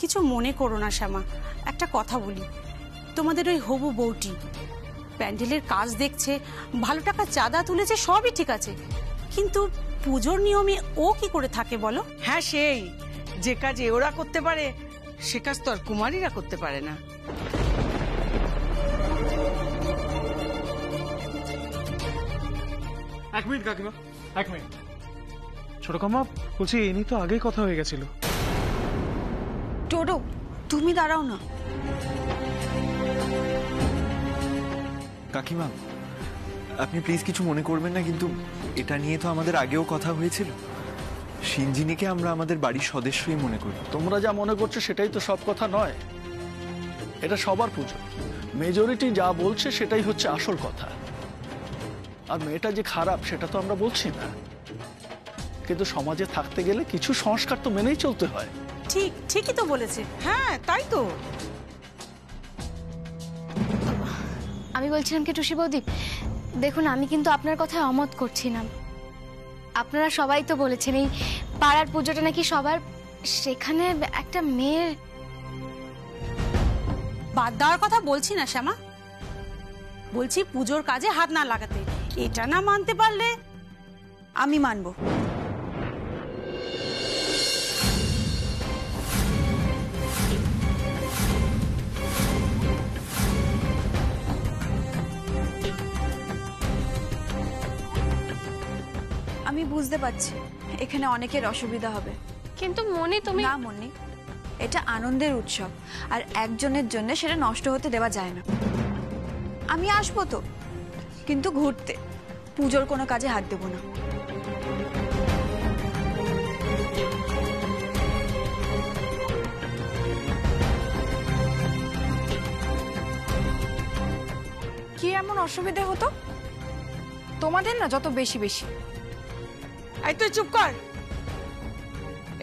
কিছু মনে করো না শ্যামা, একটা কথা বলি। তোমাদের ওই হবু বউটি প্যান্ডেলের কাজ দেখছে, ভালো টাকা চাঁদা তুলেছে, সবই ঠিক আছে, কিন্তু পুজোর নিয়মে ও কি করে থাকে বলো? হ্যাঁ, সেই যে কাজ ওরা করতে পারে সে কাজ তো আর কুমারীরা করতে পারে না। এক মিনিট কাকিমা, এক মিনিট। ছোট কাকিমা বলছি, এ নিয়ে তো আগেই কথা হয়ে গেছিল। টোটো, তুমি দাঁড়াও না। কাকিমা, আপনি প্লিজ কিছু মনে করবেন না, কিন্তু এটা নিয়ে তো আমাদের আগেও কথা হয়েছিল। সিঞ্জিনীকে আমরা আমাদের বাড়ির সদস্যই মনে করি। তোমরা যা মনে করছো সেটাই তো সব কথা নয়। এটা সবার পুজো, মেজরিটি যা বলছে সেটাই হচ্ছে আসল কথা। আর মেয়েটা যে খারাপ সেটা তো আমরা বলছি না, কিন্তু সমাজে থাকতে গেলে কিছু সংস্কার তো মেনেই চলতে হয়। ঠিকই তো বলেছে। হ্যাঁ, তাই তো। আমি বলছিলাম কি টুসি বৌদি, দেখুন আমি কিন্তু আপনার কথায় অমত করছি না। আপনারা সবাই তো বলেছেন এই পাড়ার পুজোটা নাকি সবার, সেখানে একটা মেয়ের বাদ দেওয়ার কথা বলছি না শ্যামা, বলছি পুজোর কাজে হাত না লাগাতে। এটা না মানতে পারলে আমি মানবো। আমি বুঝতে পারছি এখানে অনেকের অসুবিধা হবে, কিন্তু মনি তুমি না মনি, এটা আনন্দের উৎসব, আর একজনের জন্য সেটা নষ্ট হতে দেওয়া যায় না। আমি আসবো তো, কিন্তু ঘুরতে, পুজোর কোনো কাজে হাত দেবো না। কি এমন অসুবিধে হতো তোমাদের? না যত বেশি বেশি। এই তুই চুপ কর।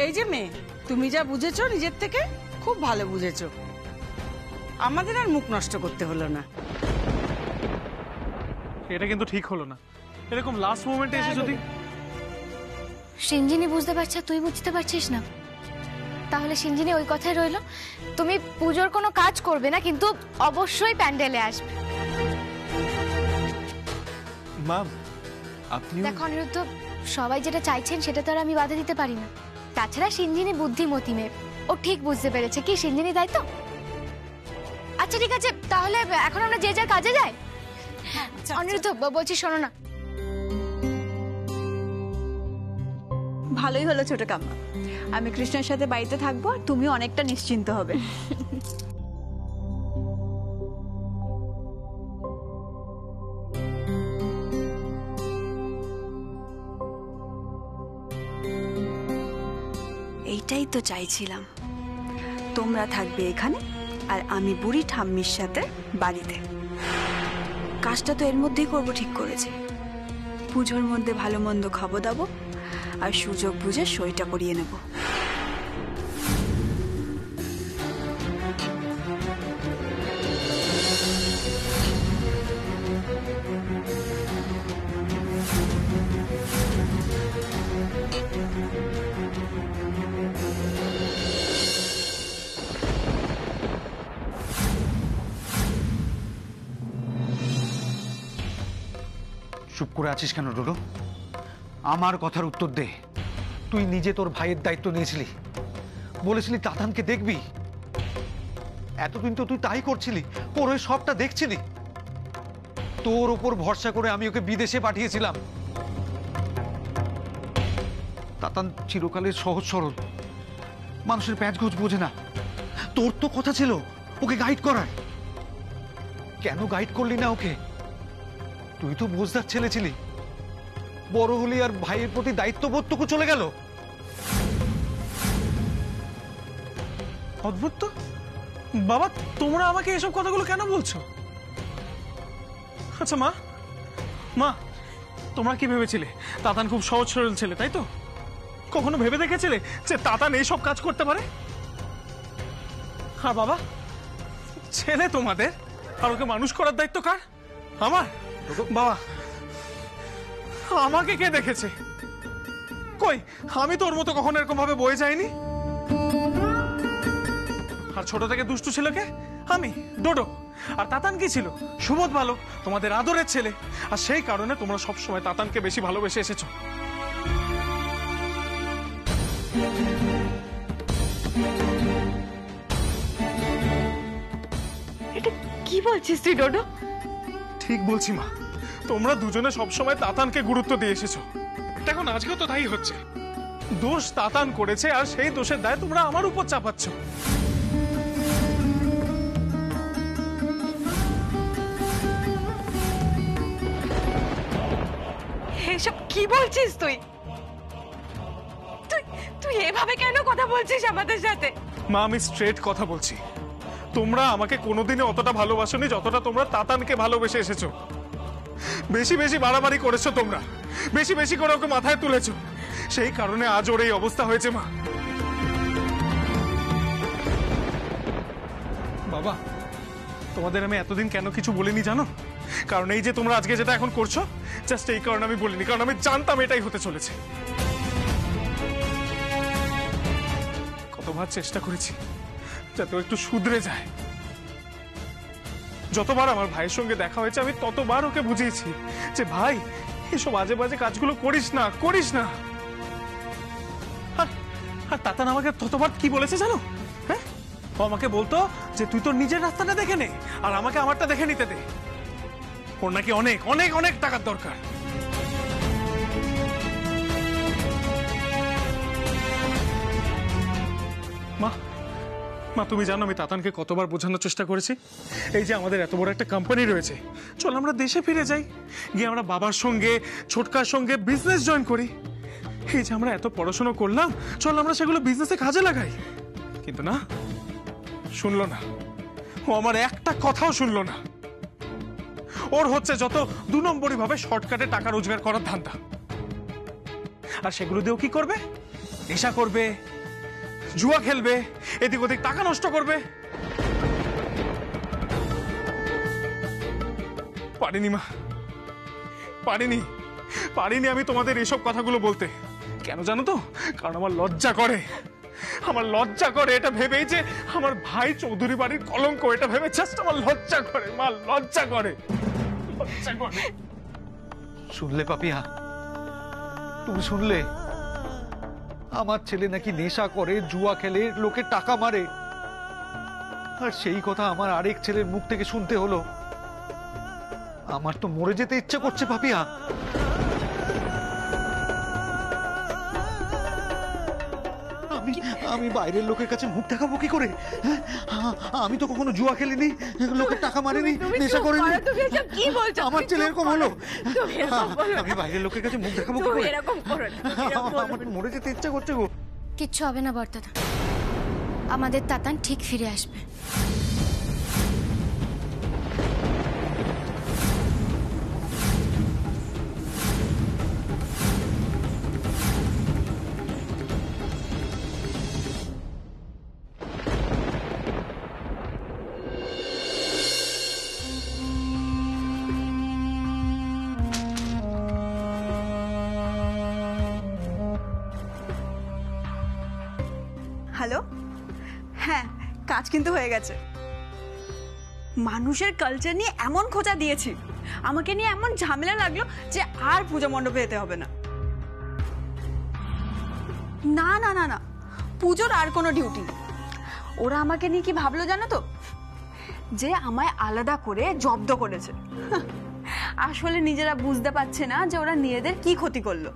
এই যে মেয়ে, তুমি যা বুঝেছো নিজের থেকে খুব ভালো বুঝেছো, আমাদের আর মুখ নষ্ট করতে হলো না। এটা কিন্তু ঠিক হলো না, এরকম লাস্ট মোমেন্টে এসে যদি। সিঞ্জিনী বুঝতে পারছে, তুই বুঝতে পারছিস না, তাহলে সিঞ্জিনী ওই কথাই রইলো, তুমি পুজোর কোনো কাজ করবে না, কিন্তু অবশ্যই প্যান্ডেলে আসবে। মা, আপনি দেখো অনিরুদ্ধ, সবাই যেটা চাইছেন সেটা তো আর আমি বাধা দিতে পারি না। তাছাড়া সিঞ্জিনী বুদ্ধিমতী মেয়ে, ও ঠিক বুঝতে পেরেছে কি সিঞ্জিনী, তাই তো? আচ্ছা ঠিক আছে, তাহলে এখন আমরা যে যার কাজে যাই। অনিরুদ্ধ বলছি, শোনো না। ভালোই হলো ছোট কাম্মা, আমি কৃষ্ণের সাথে বাড়িতে থাকবো আর তুমি অনেকটা নিশ্চিন্ত হবে। এইটাই তো চাইছিলাম, তোমরা থাকবে এখানে আর আমি বুড়ি ঠাম্মির সাথে বাড়িতে। কাজটা তো এর মধ্যেই করবো ঠিক করেছি। পুজোর মধ্যে ভালো মন্দ খাবো দাবো আর সুযোগ বুঝে সইটা করিয়ে নেব। চুপ করে আছিস কেন ডোডো? আমার কথার উত্তর দে। তুই নিজে তোর ভাইয়ের দায়িত্ব নিয়েছিলি, বলেছিলি তাতানকে দেখবি, এতদিন তো তুই তাই করছিলি, ওর ওই সবটা দেখছিলি। তোর ওপর ভরসা করে আমি ওকে বিদেশে পাঠিয়েছিলাম। তাতান চিরকালের সহজ সরল, মানুষের প্যাঁচগোছ বোঝে না। তোর তো কথা ছিল ওকে গাইড করার, কেন গাইড করলি না ওকে? তুই তো বুঝদার ছেলে ছিলি, বড় হলি আর ভাইয়ের প্রতি দায়িত্ববোধটুকু চলে গেল। অদ্ভুত তো বাবা, তোমরা আমাকে এসব কথাগুলো কেন বলছো? আচ্ছা মা, মা তোমরা কি ভেবেছিলে তাতান খুব সহজ সরল ছেলে, তাই তো? কখনো ভেবে দেখেছিলে যে তাতান এইসব কাজ করতে পারে? হ্যাঁ বাবা, ছেলে তোমাদের, আর ওকে মানুষ করার দায়িত্ব কার? আমার। বাবা, আমাকে কে দেখেছে? কই, আমি তোর মতো কখনো এরকম ভাবে বয়ে যাইনি। আর ছোট থেকে দুষ্টু ছিল কে? আমি, ডোডো। আর তাতান কি ছিল? সুবোধ বালক, তোমাদের আদরের ছেলে। আর সেই কারণে তোমরা সবসময় তাতানকে বেশি ভালোবেসে এসেছো। এটা কি বলছিস তুই ডোডো? ঠিক বলছি মা, তোমরা দুজনে সবসময় তাতানকে গুরুত্ব দিয়ে এসেছো। দেখো না, আজকেও তো তাই হচ্ছে। দোষ তাতান করেছে আর সেই দোষের দায় তোমরা আমার উপর চাপাচ্ছ। এসব কি বলছিস তুই? তুই তুই এভাবে কেন কথা বলছিস আমাদের সাথে? মা, আমি স্ট্রেট কথা বলছি। তোমরা আমাকে কোনোদিনই অতটা ভালোবাসোনি যতটা তোমরা তাতানকে ভালোবেসে এসেছো। বেশি বেশি বাড়াবাড়ি করেছো তোমরা, বেশি বেশি করে ওকে মাথায় তুলেছো। সেই কারণে আজ ওর এই অবস্থা হয়েছে। মা, বাবা, তোমাদের আমি এতদিন কেন কিছু বলিনি জানো? কারণ এই যে তোমরা আজকে যেটা এখন করছো, জাস্ট এই কারণে আমি বলিনি, কারণ আমি জানতাম এটাই হতে চলেছে। কতবার চেষ্টা করেছি যাতে ও একটু শুধরে যায়। যতবার আমার ভাইয়ের সঙ্গে দেখা হয়েছে আমি ততবার ওকে বুঝিয়েছি যে ভাই, এসব আজে বাজে কাজগুলো করিস না, করিস না। আর তাতান আমাকে ততবার কি বলেছে জানো? হ্যাঁ, ও আমাকে বলতো যে তুই তোর নিজের রাস্তাটা দেখে নে আর আমাকে আমারটা দেখে নিতে দে। ওর নাকি অনেক অনেক অনেক টাকার দরকার। মা, মা তুমি জানো আমি তাতানকে কতবার বোঝানোর চেষ্টা করেছি। এই যে আমাদের এত বড় একটা কোম্পানি রয়েছে, চল আমরা দেশে ফিরে যাই, গিয়ে আমরা বাবার সঙ্গে ছোটকার সঙ্গে বিজনেস জয়েন করি। এই যে আমরা এত পড়াশোনা করলাম, চল আমরা সেগুলো বিজনেসে কাজে লাগাই। কিন্তু না, শুনলো না। ও আমার একটা কথাও শুনলো না। ওর হচ্ছে যত 2 নম্বরই ভাবে শর্টকাটে টাকা রোজগার করার ধান্দা। আর সেগুলো দিয়েও কি করবে? নেশা করবে, জুয়া খেলবে, এদিক ওদিক টাকা নষ্ট করবে। পারিনি মা, পারিনি আমি তোমাদের এসব কথাগুলো বলতে। কেন জানো তো? কারণ আমার লজ্জা করে। আমার লজ্জা করে এটা ভেবেই যে আমার ভাই চৌধুরী বাড়ির কলঙ্ক, এটা ভেবে জাস্ট আমার লজ্জা করে। মা, লজ্জা করে। শুনলে পাপিয়া, তুমি শুনলে? আমার ছেলে নাকি নেশা করে, জুয়া খেলে, লোকে টাকা মারে। আর সেই কথা আমার আরেক ছেলের মুখ থেকে শুনতে হলো। আমার তো মরে যেতে ইচ্ছে করছে পাপিয়া। আমি বাইরের লোকের কাছে মুখ দেখাবো কি করে? হ্যাঁ, আমি তো কখনো জুয়া খেলিনি, লোকের টাকা মারিনি, নেশা করিনি। আমার ছেলে এরকম হলো, আমি বাইরের লোকের কাছে মুখ দেখাবো কি করে? আমার মরে যেতে ইচ্ছা করছে গো। কিচ্ছু হবে না বর্দাদা, আমাদের তাতান ঠিক ফিরে আসবে। হ্যালো, হ্যাঁ কাজ কিন্তু হয়ে গেছে। মানুষের কালচার নিয়ে এমন খোঁচা দিয়েছি, আমাকে নিয়ে এমন ঝামেলা লাগলো যে আর পূজা মণ্ডপে যেতে হবে না। না না না না, পুজোর আর কোনো ডিউটি নেই। ওরা আমাকে নিয়ে কি ভাবলো জানো তো? যে আমায় আলাদা করে জব্দ করেছে। আসলে নিজেরা বুঝতে পারছে না যে ওরা নিজেদের কি ক্ষতি করলো।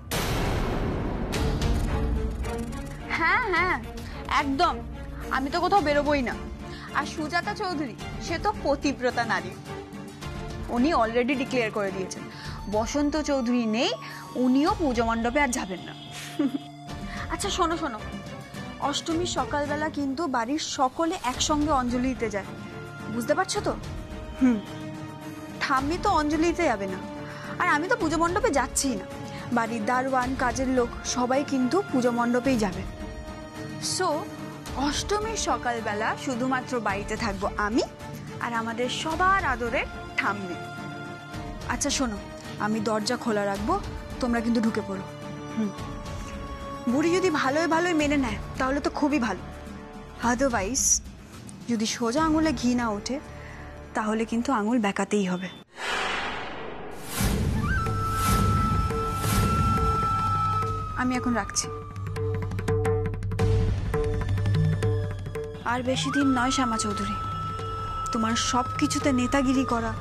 হ্যাঁ হ্যাঁ একদম, আমি তো কোথাও বেরোবই না। আর সুজাতা চৌধুরী সে তো পতিব্রতা নারী, উনি অলরেডি ডিক্লেয়ার করে দিয়েছেন বসন্ত চৌধুরী নেই, উনিও পুজো মণ্ডপে আর যাবেন না। আচ্ছা শোনো শোনো, অষ্টমীর সকালবেলা কিন্তু বাড়ির সকলে একসঙ্গে অঞ্জলি দিতে যায়, বুঝতে পারছো তো? ঠাম্মি তো অঞ্জলি দিতে যাবে না, আর আমি তো পুজো মণ্ডপে যাচ্ছি না। বাড়ির দারোয়ান, কাজের লোক সবাই কিন্তু পুজো মণ্ডপেই যাবে। সো অষ্টমীর সকালবেলা শুধুমাত্র বাড়িতে থাকবো আমি আর আমাদের সবার আদরের ঠাম্মি। আচ্ছা শোনো, আমি দরজা খোলা রাখবো, তোমরা কিন্তু ঢুকে পড়ো। বুড়ি যদি ভালোই ভালোই মেনে নেয় তাহলে তো খুবই ভালো, আদারওয়াইজ যদি সোজা আঙুলে ঘি না ওঠে তাহলে কিন্তু আঙুল বেঁকাতেই হবে। আমি এখন রাখছি। আর বেশি দিন নয় শ্যামা চৌধুরী, তোমার সব কিছুতে নেতাগিরি করা,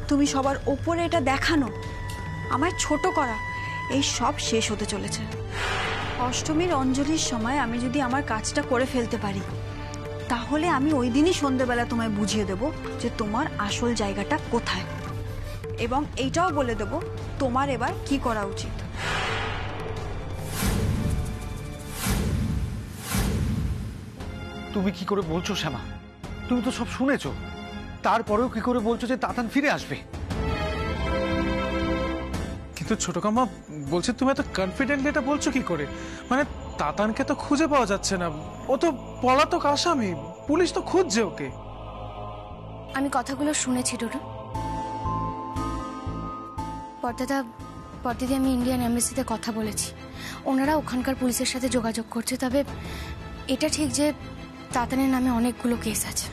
তুমি সবার ওপরে এটা দেখানো, আমায় ছোট করা, এই সব শেষ হতে চলেছে। অষ্টমীর অঞ্জলির সময় আমি যদি আমার কাজটা করে ফেলতে পারি তাহলে আমি ওই দিনই সন্ধ্যেবেলা তোমায় বুঝিয়ে দেব যে তোমার আসল জায়গাটা কোথায়, এবং এইটাও বলে দেব তোমার এবার কি করা উচিত। তুমি কি করে বলছো শ্যামা? তুমি তো সব শুনেছো, তারপরেও কি করে বলছো যে তাতান ফিরে আসবে? কিন্তু ছোট কাম্মা বলছে তুমি এত কনফিডেন্টলি এটা বলছো কি করে? মানে তাতানকে তো খুঁজে পাওয়া যাচ্ছে না, ও তো পলাতক আসামি, পুলিশ তো খুঁজছে ওকে। আমি কথাগুলো শুনেছি ডোডো। পর্দাদা আমি ইন্ডিয়ান এমবেসিতে কথা বলেছি, ওনারা ওখানকার পুলিশের সাথে যোগাযোগ করছে। তবে এটা ঠিক যে তাতানের নামে অনেকগুলো কেস আছে।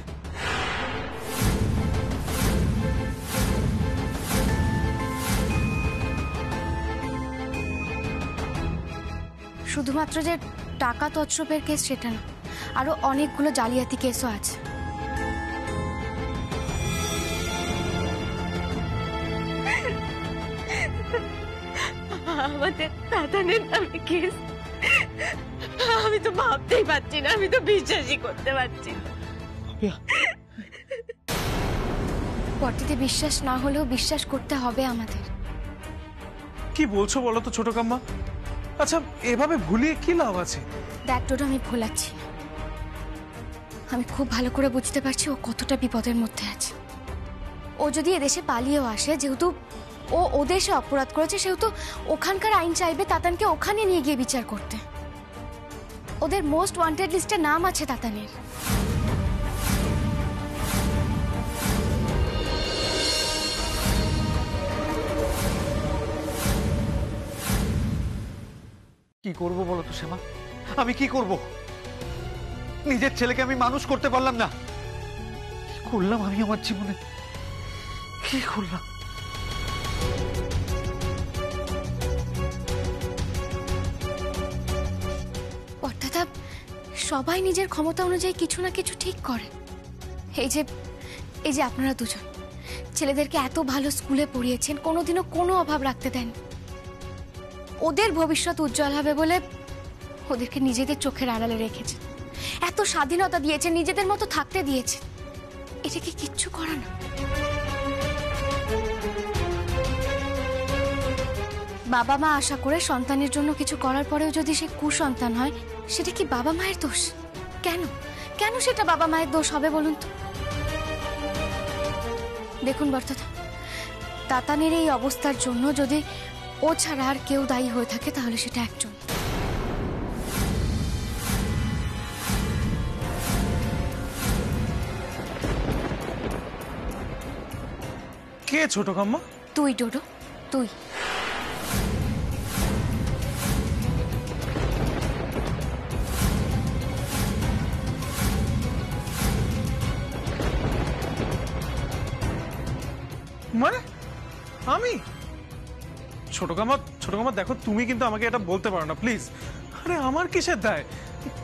শুধুমাত্র যে টাকা তছরূপের কেস সেটা না, আরো অনেকগুলো জালিয়াতি কেসও আছে। আমাদের তাতানের নামে কেস? আমি তো ভাবতেই পারছি না, আমি তো বিশ্বাসই করতে পারছি না। পর্দাতে বিশ্বাস না হলেও বিশ্বাস করতে হবে আমাদের। কি বলছো বলো তো ছোট কাম্মা? আচ্ছা এভাবে ভুলিয়ে কি লাভ আছে? দেখ ডোডো, আমি ভোলাচ্ছি না। আমি খুব ভালো করে বুঝতে পারছি ও কতটা বিপদের মধ্যে আছে। ও যদি এদেশে পালিয়েও আসে, যেহেতু ও ওদেশে অপরাধ করেছে, সেহেতু ওখানকার আইন চাইবে তাতানকে ওখানে নিয়ে গিয়ে বিচার করতে। ওদের মোস্ট ওয়ান্টেড লিস্টে নাম আছে তাতানের। কি করব বলো তো শ্যামা? আমি কি করব? নিজের ছেলেকে আমি মানুষ করতে পারলাম না। কি করলাম আমি আমার জীবনে? কি করলাম? পর্দাদা, সবাই নিজের ক্ষমতা অনুযায়ী কিছু না কিছু ঠিক করে। এই যে আপনারা দুজন ছেলেদেরকে এত ভালো স্কুলে পড়িয়েছেন, কোনোদিনও কোনো অভাব রাখতে দেন। ওদের ভবিষ্যৎ উজ্জ্বল হবে বলে ওদেরকে নিজেদের চোখের আড়ালে রেখেছেন, এত স্বাধীনতা দিয়েছেন, নিজেদের মতো থাকতে দিয়েছেন। এটা কি কিচ্ছু করা না? বাবা মা আশা করে সন্তানের জন্য কিছু করার পরেও যদি সে কুসন্তান হয়, সেটা কি বাবা মায়ের দোষ? কেন কেন সেটা বাবা মায়ের দোষ হবে বলুন তো? দেখুন বর্তাদা, তাতানের এই অবস্থার জন্য যদি ও ছাড়া আর কেউ দায়ী হয়ে থাকে তাহলে সেটা একজন। কে ছোট কাম্মা? তুই ডোডো, তুই। মানে আমি? ছোট কাম্মা দেখো, তুমি কিন্তু আমাকে এটা বলতে পারো না প্লিজ। আরে আমার কিসের দায়?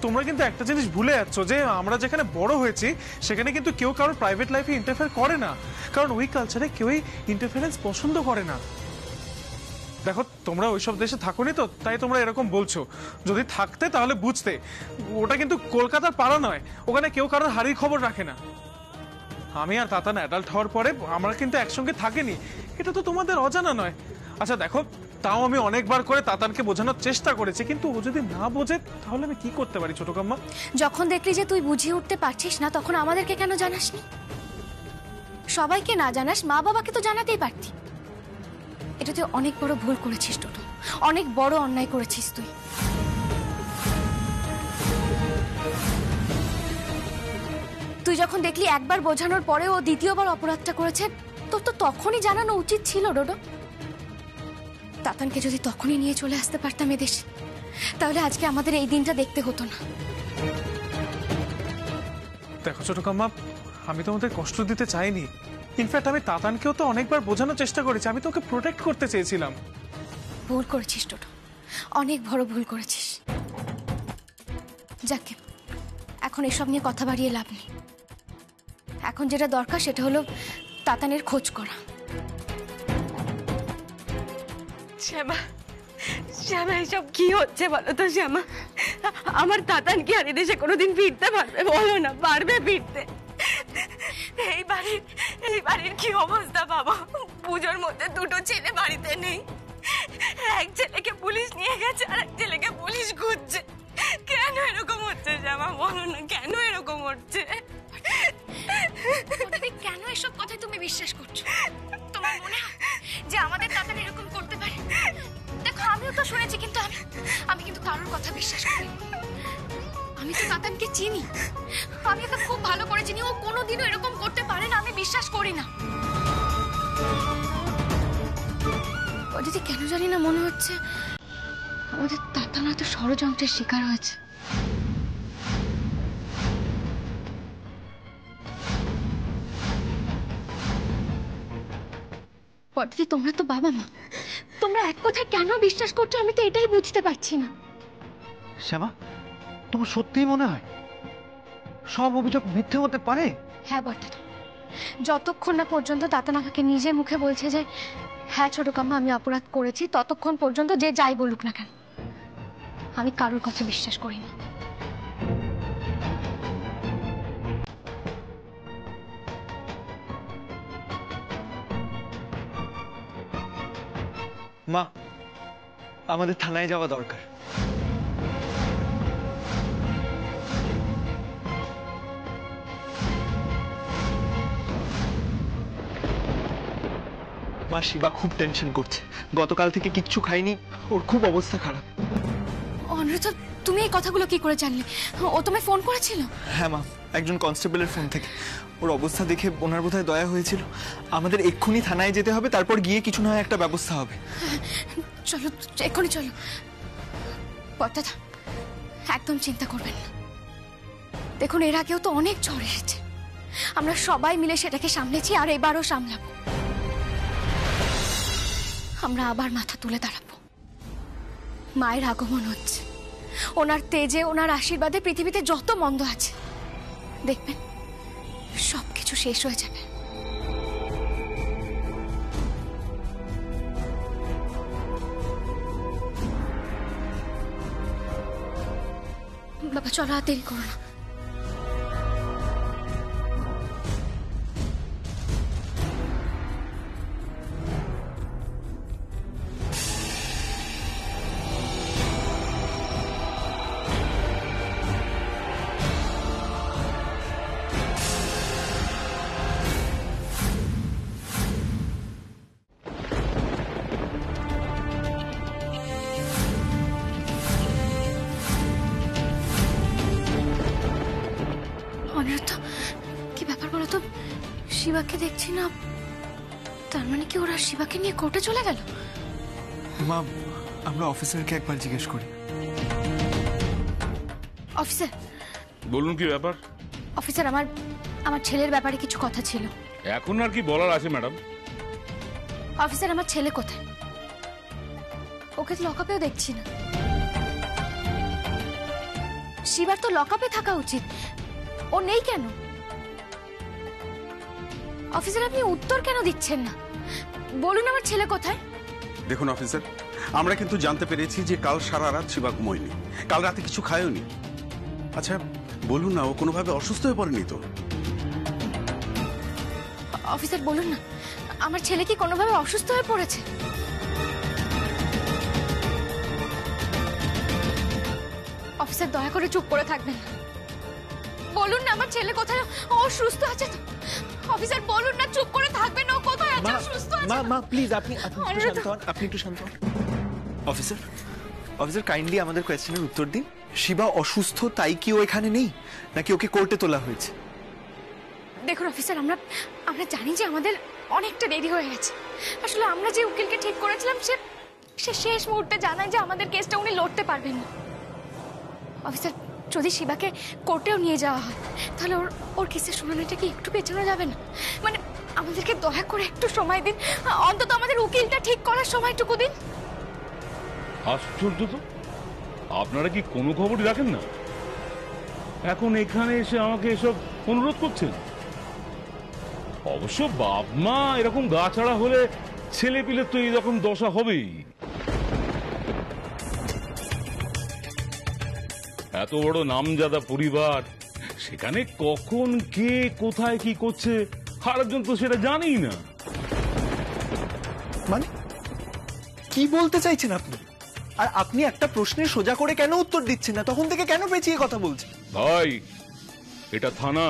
তোমরা কিন্তু একটা জিনিস ভুলে যাচ্ছ যে আমরা যেখানে বড় হয়েছি সেখানে কিন্তু কেউ কারোর প্রাইভেট লাইফে ইন্টারফেয়ার করে না, কারণ ওই কালচারে কেউই ইন্টারফারেন্স পছন্দ করে না। দেখো তোমরা ওইসব দেশে থাকোনি তো, তাই তোমরা এরকম বলছো। যদি থাকতে তাহলে বুঝতে, ওটা কিন্তু কলকাতার পাড়া নয়, ওখানে কেউ কারোর হাড়ির খবর রাখে না। আমি আর তাতান অ্যাডাল্ট হওয়ার পরে আমরা কিন্তু একসঙ্গে থাকিনি, এটা তো তোমাদের অজানা নয়। আচ্ছা দেখো, তাও আমি অনেকবার করে তাতানকে বোঝানোর চেষ্টা করেছি, কিন্তু ও যদি না বোঝে তাহলে আমি কি করতে পারি ছোট কাম্মা? যখন দেখলি যে তুই বুঝিয়ে উঠতে পারছিস না, তখন আমাদেরকে কেন জানাসনি? সবাইকে না জানাস, মা বাবাকে তো জানাতেই পারতি। এটা তুই অনেক বড় ভুল করেছিস টোটো, অনেক বড় অন্যায় করেছিস তুই। তুই যখন দেখলি একবার বোঝানোর পরে ও দ্বিতীয়বার অপরাধটা করেছে, তোর তো তখনই জানানো উচিত ছিল ডোডো। তাতানকে যদি তখনই নিয়ে চলে আসতে পারতাম এদেশে, তাহলে আজকে আমাদের এই দিনটা দেখতে হতো না। দেখো ছোট কাম্মা, আমি তোমাদের কষ্ট দিতে চাইনি। ইনফ্যাক্ট আমি তাতানকেও তো অনেকবার বোঝানোর চেষ্টা করেছি, আমি তোকে প্রোটেক্ট করতে চেয়েছিলাম। ভুল করেছিস টোটো, অনেক বড় ভুল করেছিস। যাকে এখন এসব নিয়ে কথা বাড়িয়ে লাভ নেই। এখন যেটা দরকার সেটা হলো তাতানের খোঁজ করা। শ্যামা, শ্যামা এসব কি হচ্ছে বলো তো শ্যামা? আমার তাতান কি আর এদেশে কোনোদিন ফিরতে পারবে? বলো না, পারবে ফিরতে? এই বাড়ির কি অবস্থা বাবা? পুজোর মধ্যে দুটো ছেলে বাড়িতে নেই। এক ছেলেকে পুলিশ নিয়ে গেছে আর এক ছেলেকে পুলিশ খুঁজছে। কেন এরকম হচ্ছে শ্যামা? বলো না, কেন এরকম হচ্ছে? কেন এসব কথাই তুমি বিশ্বাস করছো? তোমার মনে হয় যে আমাদের তাতান এরকম করতে পারে? দেখো, আমিও তো শুনেছি, কিন্তু আমি কিন্তু কারোর কথা বিশ্বাস করি না। আমি তো তাতানকে চিনি, আমি ওকে খুব ভালো করে চিনি। ও কোনোদিনও এরকম করতে পারে না, আমি বিশ্বাস করি না। ও যদি কেন জানি না মনে হচ্ছে আমাদের তাতান হয়তো ষড়যন্ত্রের শিকার হয়েছে। পদ্ধতি, তোমরা তো বাবা মা, তোমরা এক কথায় কেন বিশ্বাস করছো আমি তো এটাই বুঝতে পারছি না। শ্যামা, তোমার সত্যিই মনে হয় সব অভিযোগ মিথ্যে হতে পারে? হ্যাঁ বর্তমান, যতক্ষণ না পর্যন্ত তাতান আমাকে নিজে মুখে বলছে যে হ্যাঁ ছোট কাম্মা আমি অপরাধ করেছি, ততক্ষণ পর্যন্ত যে যাই বলুক না কেন আমি কারোর কথা বিশ্বাস করি না। মা, আমাদের থানায় যাওয়া দরকার। মা, শিবা খুব টেনশন করছে, গতকাল থেকে কিচ্ছু খায়নি, ওর খুব অবস্থা খারাপ। অনুরোধ, তুমি এই কথাগুলো কি করে জানলে? ও তোমায় ফোন করেছিল? হ্যাঁ মা, একজন কনস্টেবলের ফোন থেকে। ওর অবস্থা দেখে ওনার বোধহয় দয়া হয়েছিল। আমাদের এক্ষুনি থানায় যেতে হবে, তারপর গিয়ে কিছু না হয় একটা ব্যবস্থা হবে। চলো এক্ষুনি চলো। বর্তাদা, একদম চিন্তা করবেন না। দেখুন, এর আগেও তো অনেক ঝড় এসেছে, আমরা সবাই মিলে সেটাকে সামলেছি, আর এবারও সামলাবো। আমরা আবার মাথা তুলে দাঁড়াবো। মায়ের আগমন হচ্ছে, ওনার তেজে ওনার আশীর্বাদে পৃথিবীতে যত মন্দ আছে দেখবেন সবকিছু শেষ হয়ে যাবে। বাবা চলো, আর দেরি করো না। অনিরুদ্ধ, কি ব্যাপার বলো তো? শিবাকে দেখছি না, তার মানে কি ওরা শিবাকে নিয়ে কোর্টে চলে গেল? মা, আমরা অফিসারকে একবার জিজ্ঞেস করি। অফিসার বলুন, কি ব্যাপার? অফিসার, আমার ছেলের ব্যাপারে কিছু কথা ছিল। এখন আর কি বলার আছে ম্যাডাম? অফিসার, আমার ছেলে কোথায়? ওকে তো লকআপেও দেখছি না। শিবার তো লকআপে থাকা উচিত, ও নেই কেন? অফিসার, আপনি উত্তর কেন দিচ্ছেন না? বলুন আমার ছেলে কোথায়? দেখুন অফিসার, আমরা কিন্তু জানতে পেরেছি যে কাল সারা রাত শিবা ঘুমোয়নি, কাল রাতে কিছু খায়ওনি। আচ্ছা বলুন না, ও কোনোভাবে অসুস্থ হয়ে পড়েনি তো? অফিসার বলুন না, আমার ছেলে কি কোনোভাবে অসুস্থ হয়ে পড়েছে? অফিসার দয়া করে চুপ করে থাকবেন না, বলুন না আমার ছেলে কোথায়? ও সুস্থ আছে তো? অফিসার বলুন না, চুপ করে থাকবেন না, ও কোথায় আছে? সুস্থ আছে? মা প্লিজ, আপনি একটু শান্ত হন। অফিসার কাইন্ডলি আমাদের কোয়েশ্চেনের উত্তর দিন। শিবা অসুস্থ তাই কি ও এখানে নেই, নাকি ওকে কোর্টে তোলা হয়েছে? দেখুন অফিসার, আমরা জানি যে আমাদের অনেকটা দেরি হয়ে গেছে। আসলে আমরা যে উকিলকে ঠিক করেছিলাম সে শেষ মুহূর্তে জানায় যে আমাদের কেসটা উনি লড়তে পারবেন না। অফিসার যদি শিবাকে কোর্টেও নিয়ে যাওয়া হয় তাহলে ওর ওর কেসের শুনানিটা কি একটু পেছানো যাবে না? মানে আমাদেরকে দয়া করে একটু সময় দিন, অন্তত আমাদের উকিলটা ঠিক করার সময়টুকু দিন। আশ্চর্য তো, আপনারা কি কোনো খবরই রাখেন না? এখন এখানে এসে আমাকে এসব অনুরোধ করছেন? অবশ্য বাপ মা এরকম গা ছাড়া হলে ছেলে পিলে তো এরকম দশা হবেই। এত বড় নামজাদা পরিবার, সেখানে কখন কে কোথায় কি করছে আরেকজন তো সেটা জানেই না। মানে কি বলতে চাইছেন আপনি? আর আপনি একটা প্রশ্নের সোজা করে কেন উত্তর দিচ্ছেন না? তখন থেকে কেন পেঁচিয়ে কথা বলছেন? ভাই, এটা থানা,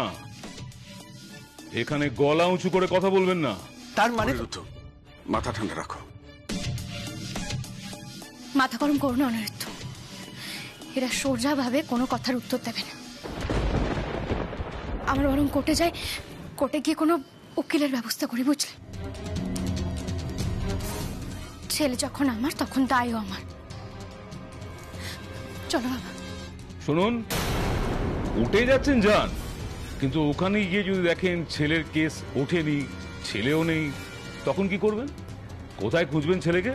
এখানে গলা উঁচু করে কথা বলবেন না। তার মানে অনিরুদ্ধ, মাথা ঠান্ডা রাখো। মাথা গরম করো না অনিরুদ্ধ, এরা সোজাভাবে কোনো কথার উত্তর দেবে না। আমরা বরং কোর্টে যাই, কোর্টে গিয়ে কোনো উকিলের ব্যবস্থা করি, বুঝলে? ছেলে যখন আমার তখন দায়ও আমার। চলো বাবা। শুনুন, উঠে যাচ্ছেন যান, কিন্তু ওখানে গিয়ে যদি দেখেন ছেলের কেস ওঠেনি, ছেলেও নেই, তখন কি করবেন? কোথায় খুঁজবেন ছেলেকে?